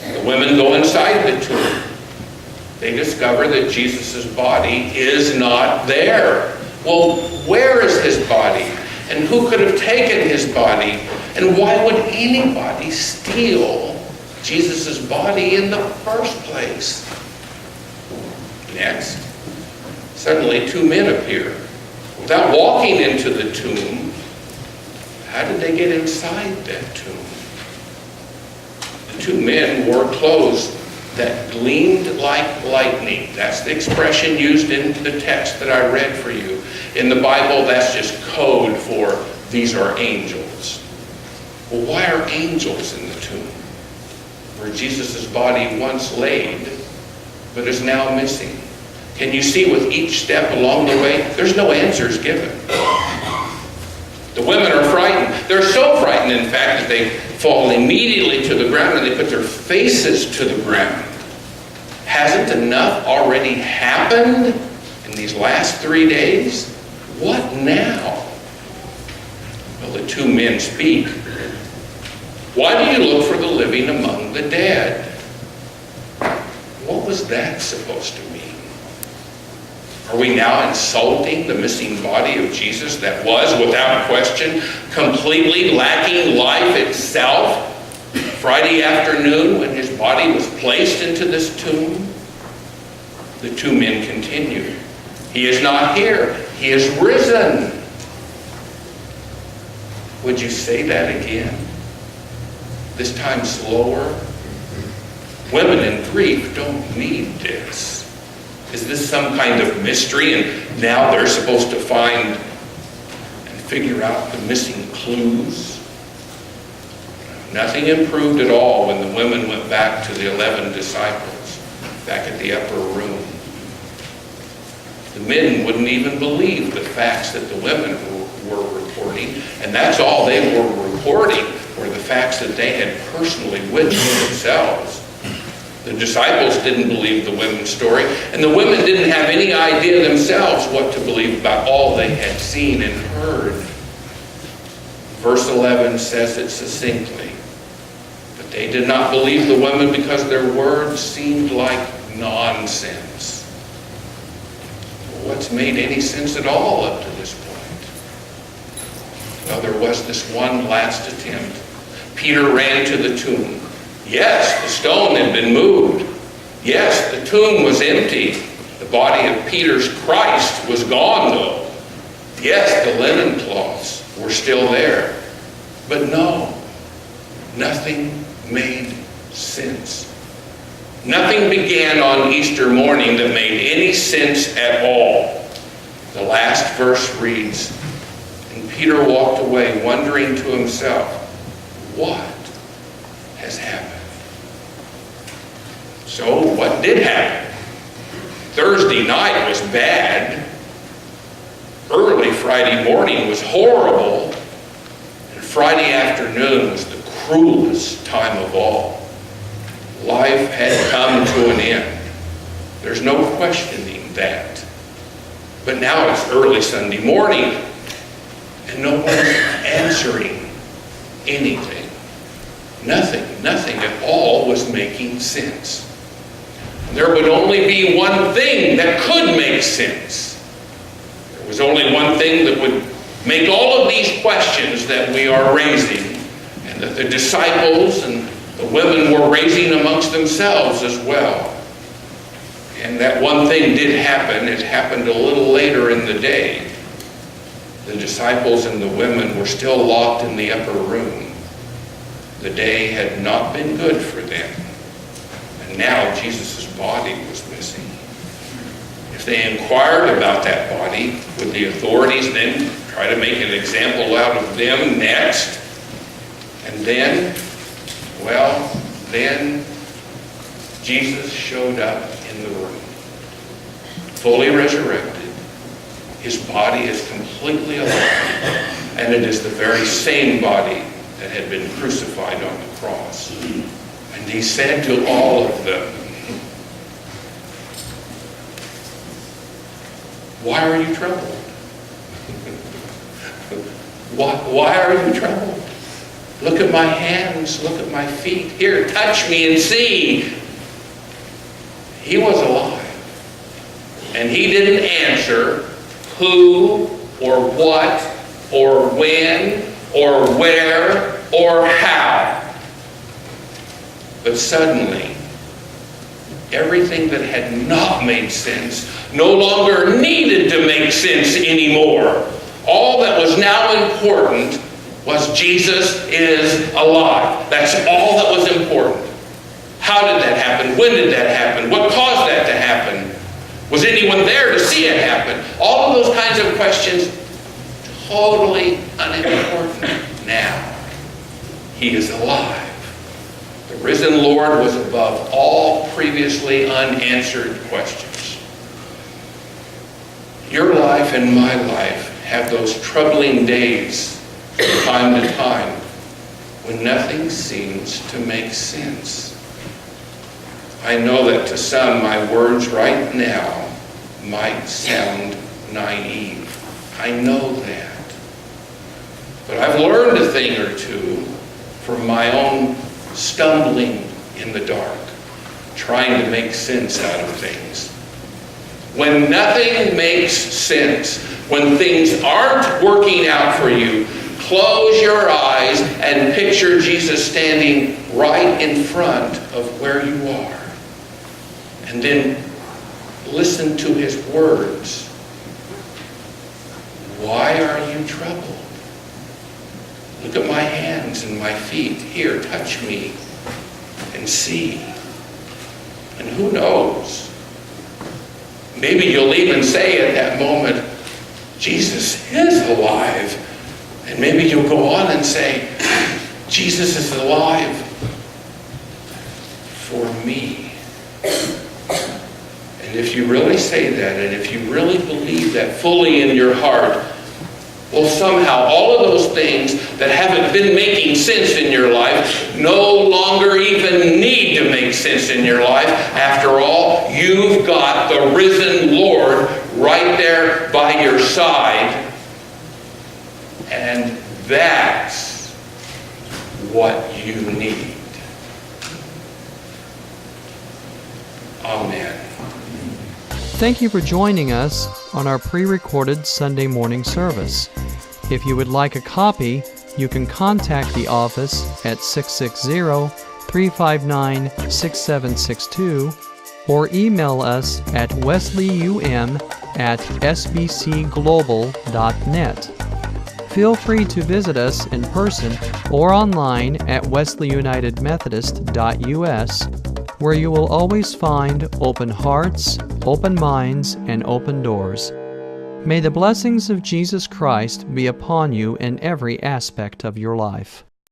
The women go inside the tomb. They discover that Jesus' body is not there. Well, where is his body? And who could have taken his body? And why would anybody steal Jesus' body in the first place? Next, suddenly two men appear. Without walking into the tomb, how did they get inside that tomb? The two men wore clothes that gleamed like lightning. That's the expression used in the text that I read for you. In the Bible, that's just code for these are angels. Well, why are angels in the tomb where Jesus' body once laid but is now missing? Can you see with each step along the way, there's no answers given. The women are frightened. They're so frightened, in fact, that they fall immediately to the ground and they put their faces to the ground. Hasn't enough already happened in these last 3 days? What now? Well, the two men speak. Why do you look for the living among the dead? What was that supposed to mean? Are we now insulting the missing body of Jesus that was, without question, completely lacking life itself Friday afternoon when his body was placed into this tomb? The two men continue. He is not here. He is risen. Would you say that again? This time slower? Women in grief don't need this. Is this some kind of mystery and now they're supposed to find and figure out the missing clues? Nothing improved at all when the women went back to the 11 disciples back at the upper room. The men wouldn't even believe the facts that the women were reporting, and that's all they were reporting were the facts that they had personally witnessed themselves. The disciples didn't believe the women's story, and the women didn't have any idea themselves what to believe about all they had seen and heard. Verse 11 says it succinctly. But they did not believe the women because their words seemed like nonsense. Well, what's made any sense at all up to this point? Well, there was this one last attempt. Peter ran to the tomb. Yes, the stone had been moved. Yes, the tomb was empty. The body of Peter's Christ was gone, though. Yes, the linen cloths were still there. But no, nothing made sense. Nothing began on Easter morning that made any sense at all. The last verse reads, and Peter walked away wondering to himself, what has happened? So what did happen? Thursday night was bad. Early Friday morning was horrible. And Friday afternoon was the cruelest time of all. Life had come to an end. There's no questioning that. But now it's early Sunday morning, and no one's answering anything. Nothing at all was making sense. There would only be one thing that could make sense. There was only one thing that would make all of these questions that we are raising, and that the disciples and the women were raising amongst themselves as well. And that one thing did happen. It happened a little later in the day. The disciples and the women were still locked in the upper room. The day had not been good for them. And now Jesus' body was missing. If they inquired about that body, would the authorities then try to make an example out of them next? And then, well, then Jesus showed up in the room, fully resurrected. His body is completely alive, and it is the very same body that had been crucified on the cross. And he said to all of them, why are you troubled? Why are you troubled? Look at my hands, look at my feet. Here, touch me and see. He was alive. And he didn't answer who or what or when or where or how. But suddenly, everything that had not made sense no longer needed to make sense anymore. All that was now important was Jesus is alive. That's all that was important. How did that happen? When did that happen? What caused that to happen? Was anyone there to see it happen? All of those kinds of questions, totally unimportant now. He is alive. The risen Lord was above all previously unanswered questions. Your life and my life have those troubling days from time to time when nothing seems to make sense. I know that to some my words right now might sound naive. I know that. But I've learned a thing or two from my own stumbling in the dark, trying to make sense out of things. When nothing makes sense, when things aren't working out for you, close your eyes and picture Jesus standing right in front of where you are. And then listen to his words. Why are you troubled? Look at my hands and my feet. Here, touch me and see. And who knows? Maybe you'll even say at that moment, Jesus is alive. And maybe you'll go on and say, Jesus is alive for me. And if you really say that, and if you really believe that fully in your heart, well, somehow all of those things that haven't been making sense in your life no longer even need to make sense in your life. After all, you've got the risen Lord right there by your side. And that's what you need. Amen. Thank you for joining us on our pre-recorded Sunday morning service. If you would like a copy, you can contact the office at 660-359-6762 or email us at wesleyum@sbcglobal.net. Feel free to visit us in person or online at wesleyunitedmethodist.us, where you will always find open hearts, open minds, and open doors. May the blessings of Jesus Christ be upon you in every aspect of your life.